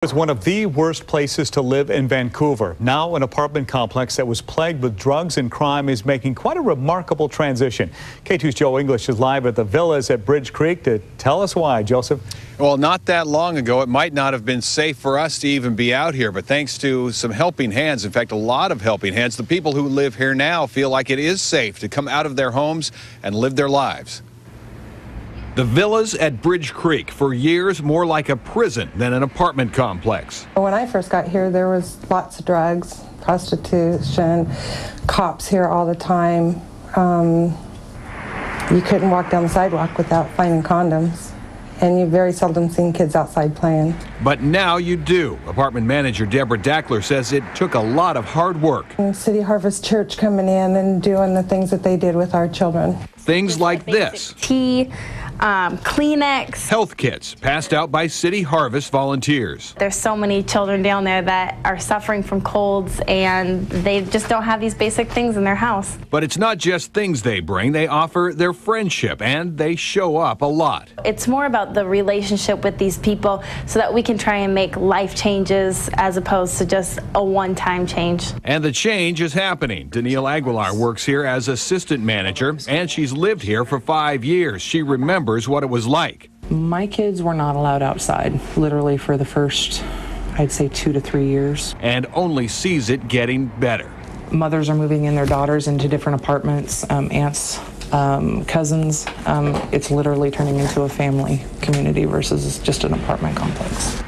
It's one of the worst places to live in Vancouver. Now an apartment complex that was plagued with drugs and crime is making quite a remarkable transition. KATU's Joe English is live at the villas at Bridge Creek to tell us why. Joseph? Well, not that long ago, it might not have been safe for us to even be out here, but thanks to some helping hands, in fact, a lot of helping hands, the people who live here now feel like it is safe to come out of their homes and live their lives. The villas at Bridge Creek, for years more like a prison than an apartment complex. When I first got here, there was lots of drugs, prostitution, cops here all the time. You couldn't walk down the sidewalk without finding condoms, and you very seldom seen kids outside playing. But now you do. Apartment manager Deborah Dackler says it took a lot of hard work. City Harvest Church coming in and doing the things that they did with our children. Things like this. Tea, Kleenex. Health kits passed out by City Harvest volunteers. There's so many children down there that are suffering from colds and they just don't have these basic things in their house. But it's not just things they bring, they offer their friendship and they show up a lot. It's more about the relationship with these people so that we can try and make life changes as opposed to just a one-time change. And the change is happening. Danielle Aguilar works here as assistant manager and she's lived here for 5 years. She remembers what it was like. My kids were not allowed outside, literally for the first, I'd say 2 to 3 years. And only sees it getting better. Mothers are moving in their daughters into different apartments, aunts, cousins. It's literally turning into a family community versus just an apartment complex.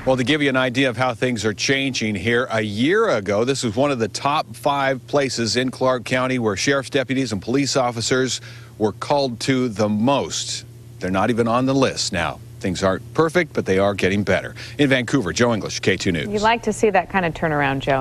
Well, to give you an idea of how things are changing here, a year ago, this was one of the top 5 places in Clark County where sheriff's deputies and police officers were called to the most. They're not even on the list now. Things aren't perfect, but they are getting better. In Vancouver, Joe English, KATU News. You'd like to see that kind of turnaround, Joe.